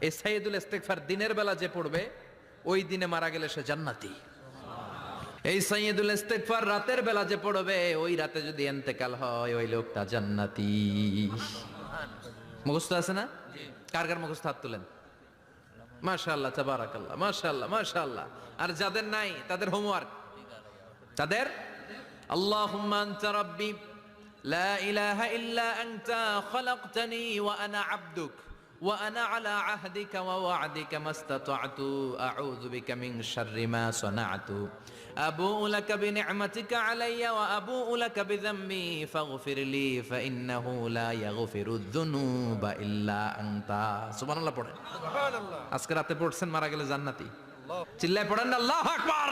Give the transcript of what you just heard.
এই সাইয়্যিদুল ইস্তিগফার দিনের বেলা যে পড়বে ওই দিনে মারা গেলে সে জান্নাতি। এই সাইয়্যিদুল ইস্তিগফার রাতের বেলা যে পড়বে ওই রাতে যদি ইন্তেকাল হয় ওই লোকটা জান্নাতি। মুখস্থ আছে না? কার কার মুখস্থ হাত তুলেন। মাশাআল্লাহ, তাবারাকাল্লাহ, মাশাআল্লাহ, মাশাআল্লাহ। আর যাদের নাই তাদের হোমওয়ার্ক, তাদের আল্লাহুম্মা আনতা রাব্বি লা ইলাহা ইল্লা আনতা খালাকতানি ওয়া আনা আবদুক ওয়া আনা আলা আহদিকা ওয়া ওয়া'দিকা মাস্তাতা'তু আউযু বিকা মিন শাররি মা সানা'তু আবু'ু লাকা বিনি'মাতিকা আলাইয়া ওয়া আবু'ু লাকা বিযামবি ফাগফিরলি ফাইন্নাহু লা ইয়াগফিরুয যুনুবা ইল্লা আনতা। সুবহানাল্লাহ পড়েন। সুবহানাল্লাহ। আজকে রাতে পড়ছেন, মারা গেলে জান্নাতি। চিল্লায় পড়েন আল্লাহু আকবার।